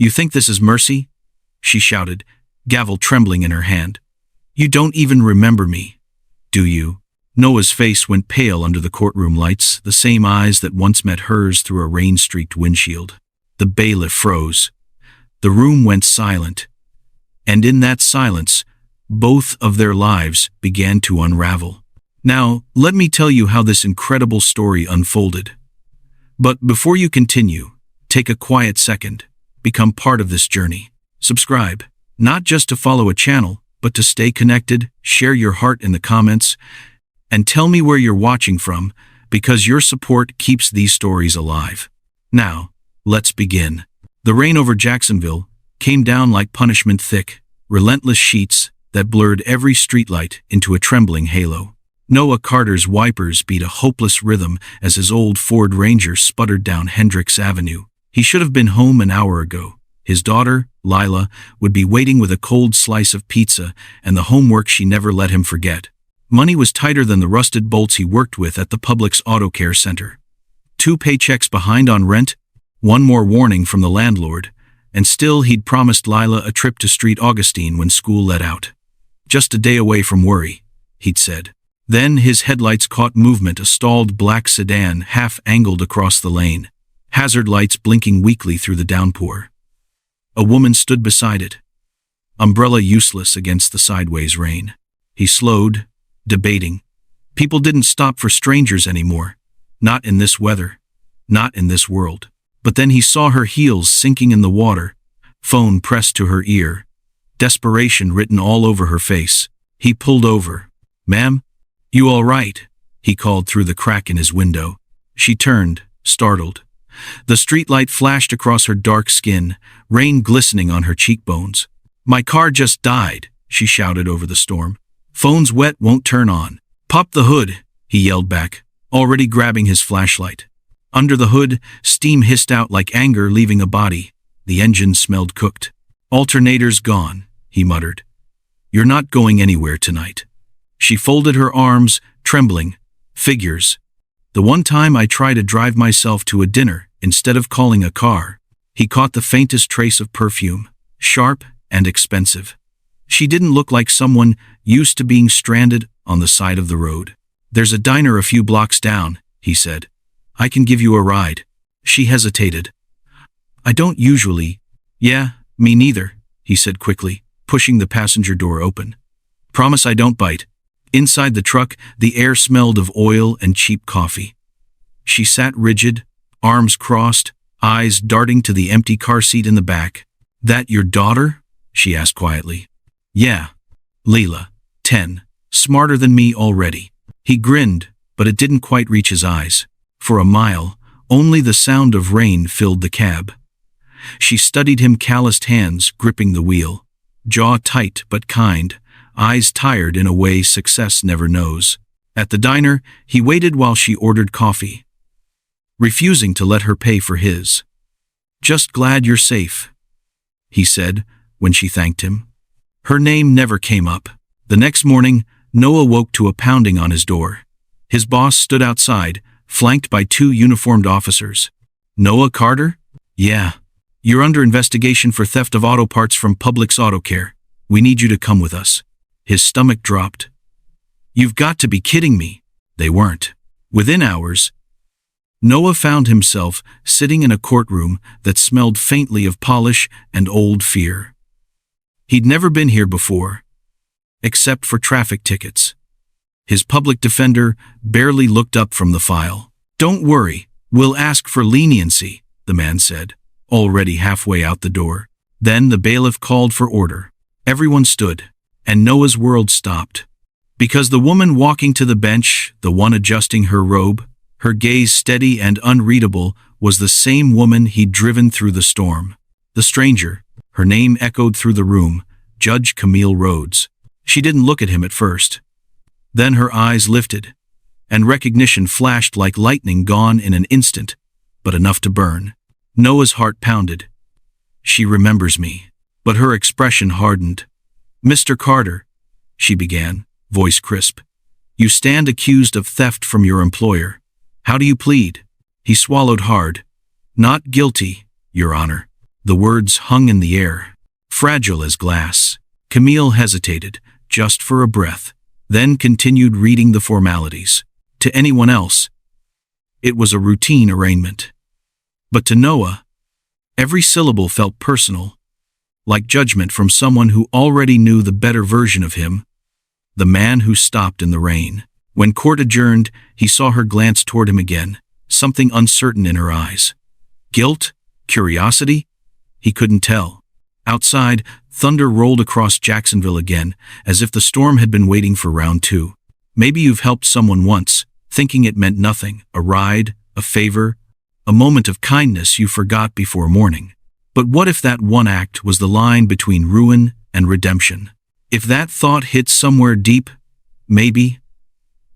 You think this is mercy? She shouted, gavel trembling in her hand. You don't even remember me, do you? Noah's face went pale under the courtroom lights, the same eyes that once met hers through a rain-streaked windshield. The bailiff froze. The room went silent. And in that silence, both of their lives began to unravel. Now, let me tell you how this incredible story unfolded. But before you continue, take a quiet second. Become part of this journey. Subscribe, not just to follow a channel, but to stay connected, share your heart in the comments, and tell me where you're watching from, because your support keeps these stories alive. Now, let's begin. The rain over Jacksonville came down like punishment, thick, relentless sheets that blurred every streetlight into a trembling halo. Noah Carter's wipers beat a hopeless rhythm as his old Ford Ranger sputtered down Hendricks Avenue. He should have been home an hour ago. His daughter, Lila, would be waiting with a cold slice of pizza and the homework she never let him forget. Money was tighter than the rusted bolts he worked with at the Publix Auto Care Center. 2 paychecks behind on rent, one more warning from the landlord, and still he'd promised Lila a trip to Street Augustine when school let out. Just a day away from worry, he'd said. Then his headlights caught movement, a stalled black sedan half-angled across the lane, hazard lights blinking weakly through the downpour. A woman stood beside it, umbrella useless against the sideways rain. He slowed, debating. People didn't stop for strangers anymore. Not in this weather. Not in this world. But then he saw her heels sinking in the water, phone pressed to her ear, desperation written all over her face. He pulled over. "Ma'am, you all right?" he called through the crack in his window. She turned, startled. The streetlight flashed across her dark skin, rain glistening on her cheekbones. "My car just died," she shouted over the storm. "Phone's wet, won't turn on." "Pop the hood," he yelled back, already grabbing his flashlight. Under the hood, steam hissed out like anger leaving a body. The engine smelled cooked. "Alternator's gone," he muttered. "You're not going anywhere tonight." She folded her arms, trembling. "Figures. The one time I try to drive myself to a dinner instead of calling a car." He caught the faintest trace of perfume, sharp and expensive. She didn't look like someone used to being stranded on the side of the road. "There's a diner a few blocks down," he said. "I can give you a ride." She hesitated. "I don't usually." "Yeah, me neither," he said quickly, pushing the passenger door open. "Promise I don't bite." Inside the truck, the air smelled of oil and cheap coffee. She sat rigid, arms crossed, eyes darting to the empty car seat in the back. "That your daughter?" she asked quietly. "Yeah. Leela, 10, smarter than me already." He grinned, but it didn't quite reach his eyes. For a mile, only the sound of rain filled the cab. She studied him, calloused hands gripping the wheel, jaw tight but kind, eyes tired in a way success never knows. At the diner, he waited while she ordered coffee, refusing to let her pay for his. "Just glad you're safe," he said when she thanked him. Her name never came up. The next morning, Noah woke to a pounding on his door. His boss stood outside, flanked by 2 uniformed officers. "Noah Carter?" "Yeah. You're under investigation for theft of auto parts from Publix Auto Care. We need you to come with us." His stomach dropped. "You've got to be kidding me." They weren't. Within hours, Noah found himself sitting in a courtroom that smelled faintly of polish and old fear. He'd never been here before, except for traffic tickets. His public defender barely looked up from the file. "Don't worry, we'll ask for leniency," the man said, already halfway out the door. Then the bailiff called for order. Everyone stood, and Noah's world stopped. Because the woman walking to the bench, the one adjusting her robe, her gaze steady and unreadable, was the same woman he'd driven through the storm. The stranger, her name echoed through the room, Judge Camille Rhodes. She didn't look at him at first. Then her eyes lifted, and recognition flashed like lightning, gone in an instant, but enough to burn. Noah's heart pounded. She remembers me. But her expression hardened. "Mr. Carter," she began, voice crisp, "you stand accused of theft from your employer. How do you plead?" He swallowed hard. "Not guilty, Your Honor." The words hung in the air, fragile as glass. Camille hesitated, just for a breath, then continued reading the formalities. To anyone else, it was a routine arraignment. But to Noah, every syllable felt personal, like judgment from someone who already knew the better version of him, the man who stopped in the rain. When court adjourned, he saw her glance toward him again, something uncertain in her eyes. Guilt? Curiosity? He couldn't tell. Outside, thunder rolled across Jacksonville again, as if the storm had been waiting for round two. Maybe you've helped someone once, thinking it meant nothing, a ride, a favor, a moment of kindness you forgot before morning. But what if that one act was the line between ruin and redemption? If that thought hit somewhere deep, maybe.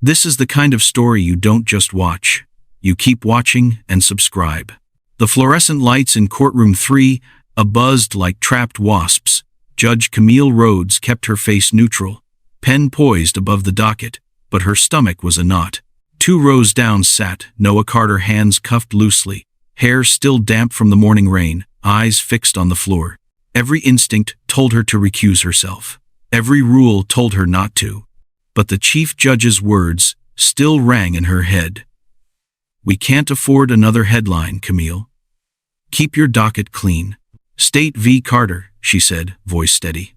This is the kind of story you don't just watch. You keep watching and subscribe. The fluorescent lights in courtroom 3 buzzed like trapped wasps. Judge Camille Rhodes kept her face neutral, pen poised above the docket, but her stomach was a knot. 2 rows down sat Noah Carter, hands cuffed loosely, hair still damp from the morning rain, eyes fixed on the floor. Every instinct told her to recuse herself. Every rule told her not to. But the chief judge's words still rang in her head. We can't afford another headline, Camille. Keep your docket clean. State v. Carter, she said, voice steady.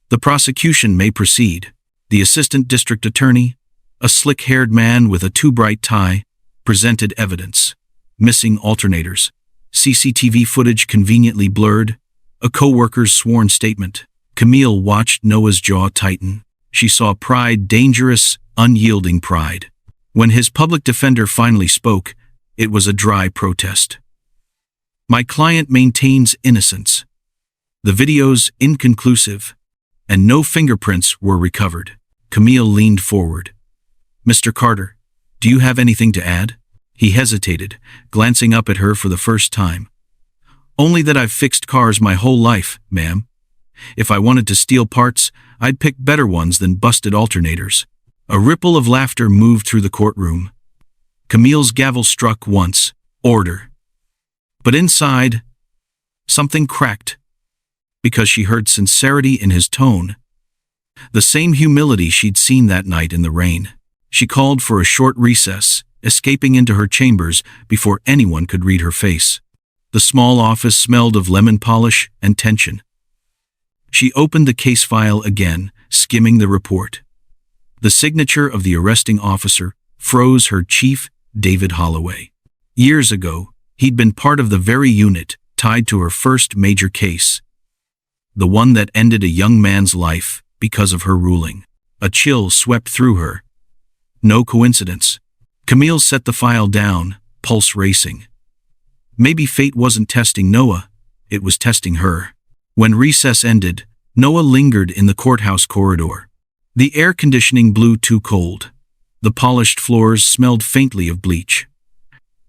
The prosecution may proceed. The assistant district attorney, a slick-haired man with a too-bright tie, presented evidence. Missing alternators, CCTV footage conveniently blurred, a co-worker's sworn statement. Camille watched Noah's jaw tighten. She saw pride, dangerous, unyielding pride. When his public defender finally spoke, it was a dry protest. My client maintains innocence. The video's inconclusive, and no fingerprints were recovered. Camille leaned forward. Mr. Carter, do you have anything to add? He hesitated, glancing up at her for the first time. Only that I've fixed cars my whole life, ma'am. If I wanted to steal parts, I'd pick better ones than busted alternators. A ripple of laughter moved through the courtroom. Camille's gavel struck once. Order. But inside, something cracked, because she heard sincerity in his tone. The same humility she'd seen that night in the rain. She called for a short recess, escaping into her chambers before anyone could read her face. The small office smelled of lemon polish and tension. She opened the case file again, skimming the report. The signature of the arresting officer froze her chief, David Holloway. Years ago, he'd been part of the very unit tied to her first major case, the one that ended a young man's life because of her ruling. A chill swept through her. No coincidence. Camille set the file down, pulse racing. Maybe fate wasn't testing Noah, it was testing her. When recess ended, Noah lingered in the courthouse corridor. The air conditioning blew too cold. The polished floors smelled faintly of bleach.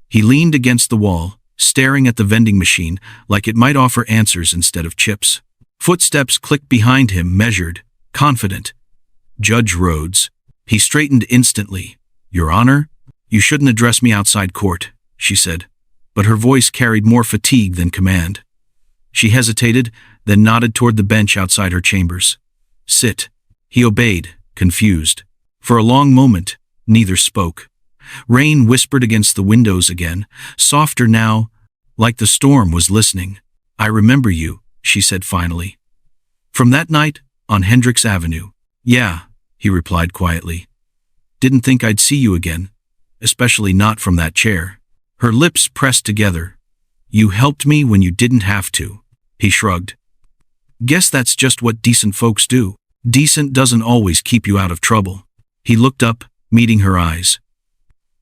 He leaned against the wall, staring at the vending machine like it might offer answers instead of chips. Footsteps clicked behind him, measured, confident. Judge Rhodes. He straightened instantly. Your Honor, you shouldn't address me outside court, she said, but her voice carried more fatigue than command. She hesitated, then nodded toward the bench outside her chambers. Sit. He obeyed, confused. For a long moment, neither spoke. Rain whispered against the windows again, softer now, like the storm was listening. I remember you, she said finally. From that night, on Hendricks Avenue. Yeah, he replied quietly. Didn't think I'd see you again, especially not from that chair. Her lips pressed together. You helped me when you didn't have to. He shrugged. Guess that's just what decent folks do. Decent doesn't always keep you out of trouble. He looked up, meeting her eyes.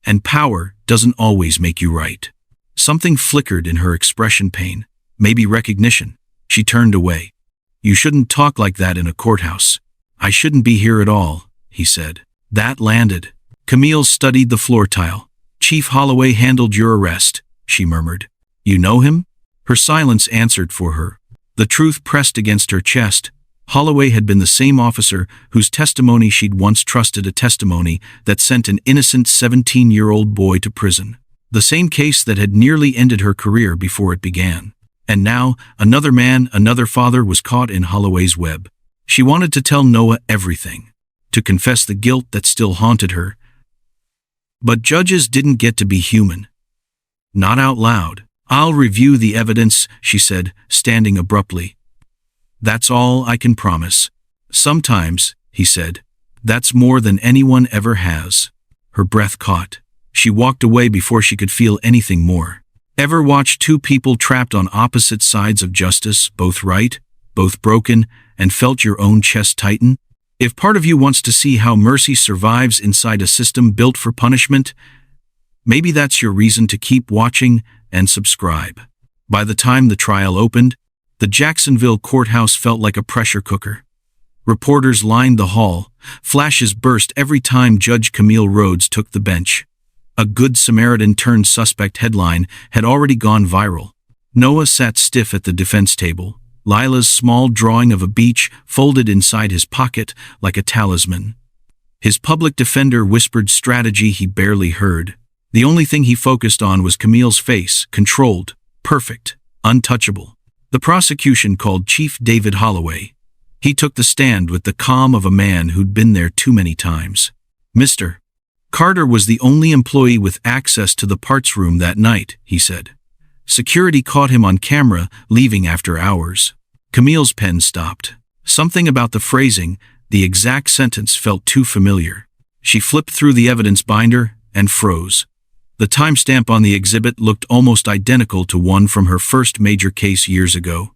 And power doesn't always make you right. Something flickered in her expression, pain, maybe recognition. She turned away. You shouldn't talk like that in a courthouse. I shouldn't be here at all, he said. That landed. Camille studied the floor tile. Chief Holloway handled your arrest, she murmured. You know him? Her silence answered for her. The truth pressed against her chest. Holloway had been the same officer whose testimony she'd once trusted, a testimony that sent an innocent 17-year-old boy to prison. The same case that had nearly ended her career before it began. And now, another man, another father was caught in Holloway's web. She wanted to tell Noah everything, to confess the guilt that still haunted her. But judges didn't get to be human. Not out loud. "I'll review the evidence," she said, standing abruptly. "That's all I can promise." "Sometimes," he said, "that's more than anyone ever has." Her breath caught. She walked away before she could feel anything more. Ever watch two people trapped on opposite sides of justice, both right, both broken, and felt your own chest tighten? If part of you wants to see how mercy survives inside a system built for punishment, maybe that's your reason to keep watching and subscribe. By the time the trial opened, the Jacksonville courthouse felt like a pressure cooker. Reporters lined the hall. Flashes burst every time Judge Camille Rhodes took the bench. A Good Samaritan turned suspect headline had already gone viral. Noah sat stiff at the defense table, Lila's small drawing of a beach folded inside his pocket like a talisman. His public defender whispered strategy he barely heard. The only thing he focused on was Camille's face, controlled, perfect, untouchable. The prosecution called Chief David Holloway. He took the stand with the calm of a man who'd been there too many times. "Mr. Carter was the only employee with access to the parts room that night," he said. "Security caught him on camera, leaving after hours." Camille's pen stopped. Something about the phrasing, the exact sentence, felt too familiar. She flipped through the evidence binder and froze. The timestamp on the exhibit looked almost identical to one from her first major case years ago.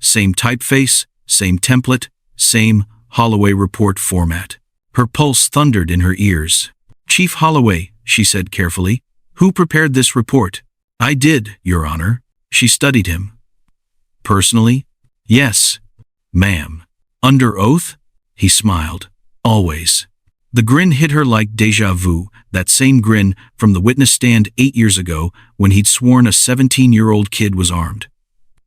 Same typeface, same template, same Holloway report format. Her pulse thundered in her ears. "Chief Holloway," she said carefully, "who prepared this report?" "I did, Your Honor." She studied him. "Personally?" "Yes, ma'am." "Under oath?" He smiled. "Always." The grin hit her like déjà vu, that same grin from the witness stand 8 years ago when he'd sworn a 17-year-old kid was armed.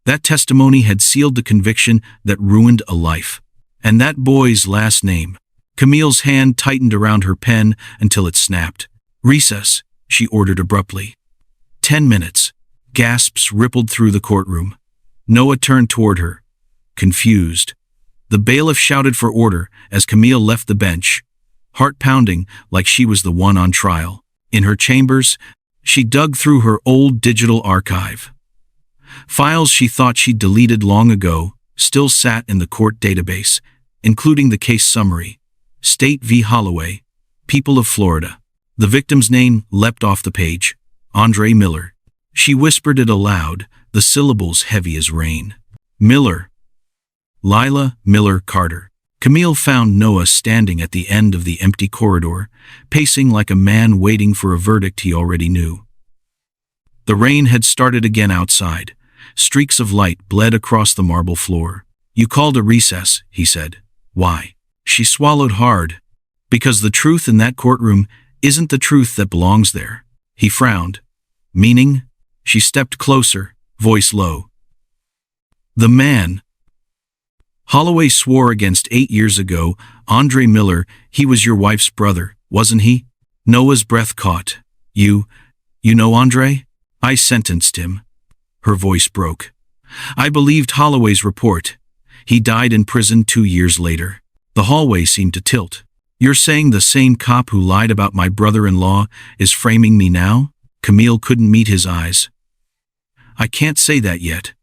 That testimony had sealed the conviction that ruined a life. And that boy's last name. Camille's hand tightened around her pen until it snapped. "Recess," she ordered abruptly. 10 minutes. Gasps rippled through the courtroom. Noah turned toward her, confused. The bailiff shouted for order as Camille left the bench, heart pounding like she was the one on trial. In her chambers, she dug through her old digital archive. Files she thought she'd deleted long ago still sat in the court database, including the case summary. State v. Holloway, People of Florida. The victim's name leapt off the page. Andre Miller. She whispered it aloud, the syllables heavy as rain. Miller. Lila Miller Carter. Camille found Noah standing at the end of the empty corridor, pacing like a man waiting for a verdict he already knew. The rain had started again outside. Streaks of light bled across the marble floor. "You called a recess," he said. "Why?" She swallowed hard. "Because the truth in that courtroom isn't the truth that belongs there." He frowned. "Meaning?" She stepped closer, voice low. "The man Holloway swore against 8 years ago, Andre Miller, he was your wife's brother, wasn't he?" Noah's breath caught. You know Andre? I sentenced him." Her voice broke. "I believed Holloway's report. He died in prison 2 years later." The hallway seemed to tilt. "You're saying the same cop who lied about my brother-in-law is framing me now?" Camille couldn't meet his eyes. "I can't say that yet.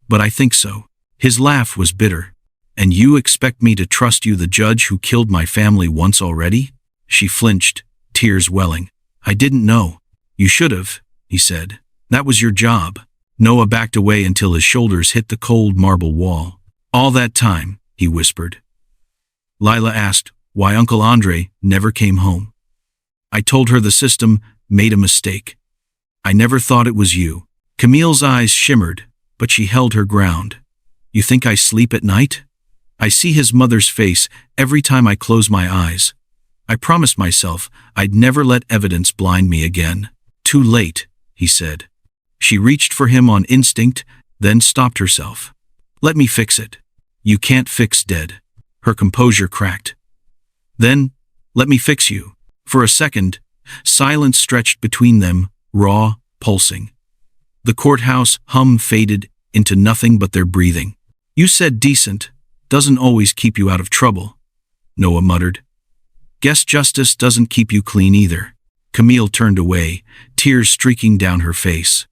But I think so." His laugh was bitter. "And you expect me to trust you, the judge who killed my family once already?" She flinched, tears welling. "I didn't know." "You should have," he said. "That was your job." Noah backed away until his shoulders hit the cold marble wall. "All that time," he whispered. Lila asked why Uncle Andre never came home. I told her the system made a mistake. I never thought it was you. Camille's eyes shimmered, but she held her ground. "You think I sleep at night? I see his mother's face every time I close my eyes. I promised myself I'd never let evidence blind me again." "Too late," he said. She reached for him on instinct, then stopped herself. "Let me fix it." "You can't fix dead." Her composure cracked. "Then, let me fix you." For a second, silence stretched between them, raw, pulsing. The courthouse hum faded into nothing but their breathing. You said decent doesn't always keep you out of trouble, Noah muttered. Guess justice doesn't keep you clean either. Camille turned away, tears streaking down her face.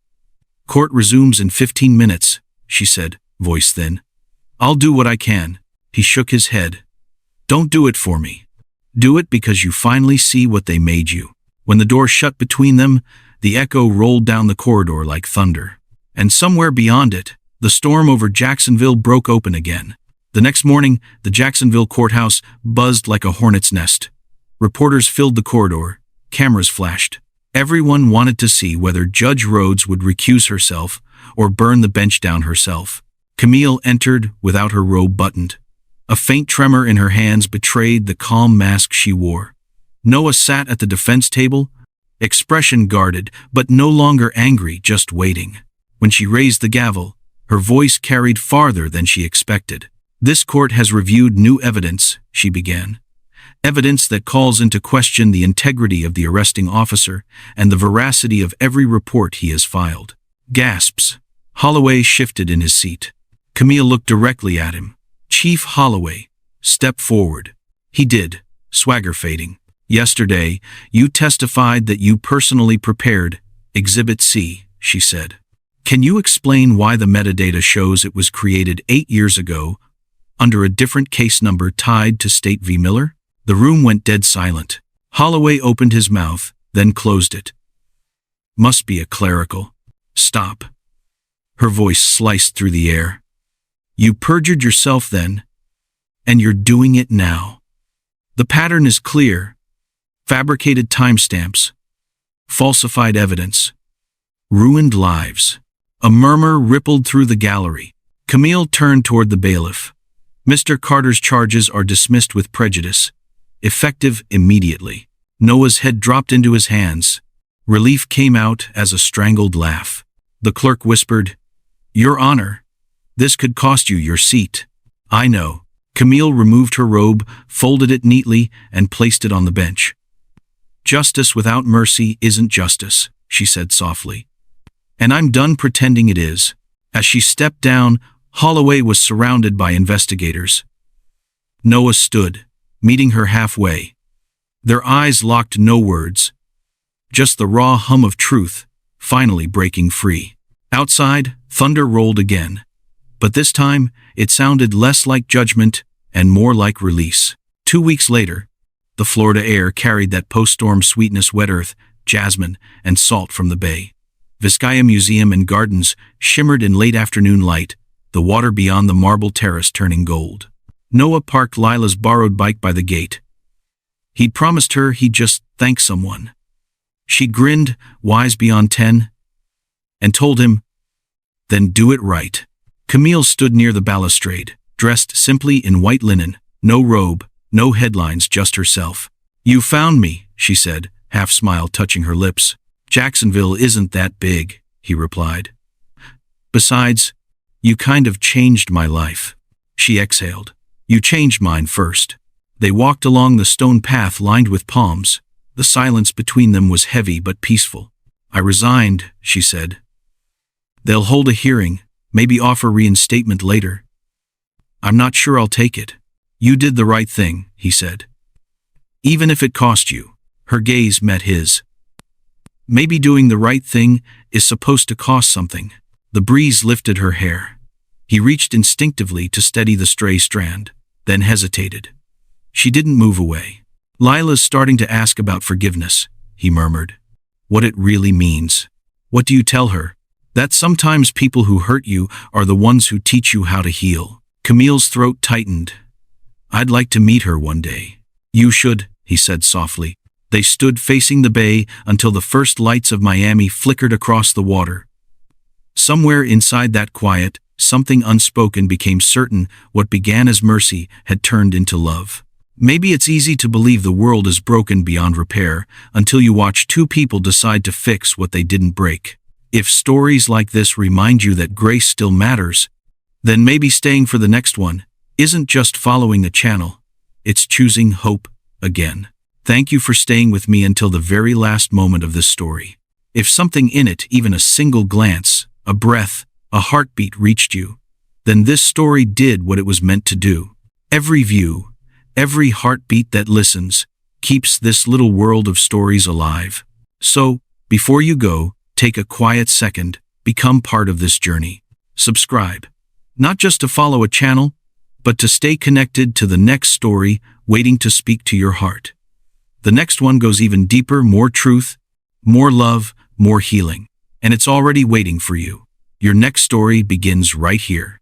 Court resumes in 15 minutes, she said, voice thin. I'll do what I can. He shook his head. Don't do it for me. Do it because you finally see what they made you. When the door shut between them, the echo rolled down the corridor like thunder. And somewhere beyond it, the storm over Jacksonville broke open again. The next morning, the Jacksonville courthouse buzzed like a hornet's nest. Reporters filled the corridor. Cameras flashed. Everyone wanted to see whether Judge Rhodes would recuse herself or burn the bench down herself. Camille entered without her robe buttoned. A faint tremor in her hands betrayed the calm mask she wore. Noah sat at the defense table, expression guarded, but no longer angry, just waiting. When she raised the gavel, her voice carried farther than she expected. This court has reviewed new evidence, she began. Evidence that calls into question the integrity of the arresting officer and the veracity of every report he has filed. Gasps. Holloway shifted in his seat. Camille looked directly at him. Chief Holloway, step forward. He did, swagger fading. Yesterday, you testified that you personally prepared Exhibit C, she said. Can you explain why the metadata shows it was created 8 years ago under a different case number tied to State v. Miller? The room went dead silent. Holloway opened his mouth, then closed it. Must be a clerical. Stop. Her voice sliced through the air. You perjured yourself then, and you're doing it now. The pattern is clear. Fabricated timestamps, falsified evidence, ruined lives. A murmur rippled through the gallery. Camille turned toward the bailiff. Mr. Carter's charges are dismissed with prejudice, effective immediately. Noah's head dropped into his hands. Relief came out as a strangled laugh. The clerk whispered, Your Honor, this could cost you your seat. I know. Camille removed her robe, folded it neatly, and placed it on the bench. Justice without mercy isn't justice, she said softly. And I'm done pretending it is. As she stepped down, Holloway was surrounded by investigators. Noah stood, meeting her halfway. Their eyes locked, no words. Just the raw hum of truth, finally breaking free. Outside, thunder rolled again. But this time, it sounded less like judgment and more like release. 2 weeks later, the Florida air carried that post-storm sweetness, wet earth, jasmine, and salt from the bay. Vizcaya Museum and Gardens shimmered in late afternoon light, the water beyond the marble terrace turning gold. Noah parked Lila's borrowed bike by the gate. He'd promised her he'd just thank someone. She grinned, wise beyond 10, and told him, Then do it right. Camille stood near the balustrade, dressed simply in white linen, no robe, no headlines, just herself. You found me, she said, half smile touching her lips. Jacksonville isn't that big, he replied. Besides, you kind of changed my life. She exhaled. You changed mine first. They walked along the stone path lined with palms. The silence between them was heavy but peaceful. I resigned, she said. They'll hold a hearing, maybe offer reinstatement later. I'm not sure I'll take it. You did the right thing, he said. Even if it cost you. Her gaze met his. Maybe doing the right thing is supposed to cost something. The breeze lifted her hair. He reached instinctively to steady the stray strand, then hesitated. She didn't move away. Lila's starting to ask about forgiveness, he murmured. What it really means. What do you tell her? That sometimes people who hurt you are the ones who teach you how to heal. Camille's throat tightened. I'd like to meet her one day. You should, he said softly. They stood facing the bay until the first lights of Miami flickered across the water. Somewhere inside that quiet, something unspoken became certain. What began as mercy had turned into love. Maybe it's easy to believe the world is broken beyond repair until you watch two people decide to fix what they didn't break. If stories like this remind you that grace still matters, then maybe staying for the next one isn't just following the channel, it's choosing hope again. Thank you for staying with me until the very last moment of this story. If something in it, even a single glance, a breath, a heartbeat reached you, then this story did what it was meant to do. Every view, every heartbeat that listens, keeps this little world of stories alive. So, before you go, take a quiet second, become part of this journey. Subscribe. Not just to follow a channel, but to stay connected to the next story waiting to speak to your heart. The next one goes even deeper, more truth, more love, more healing. And it's already waiting for you. Your next story begins right here.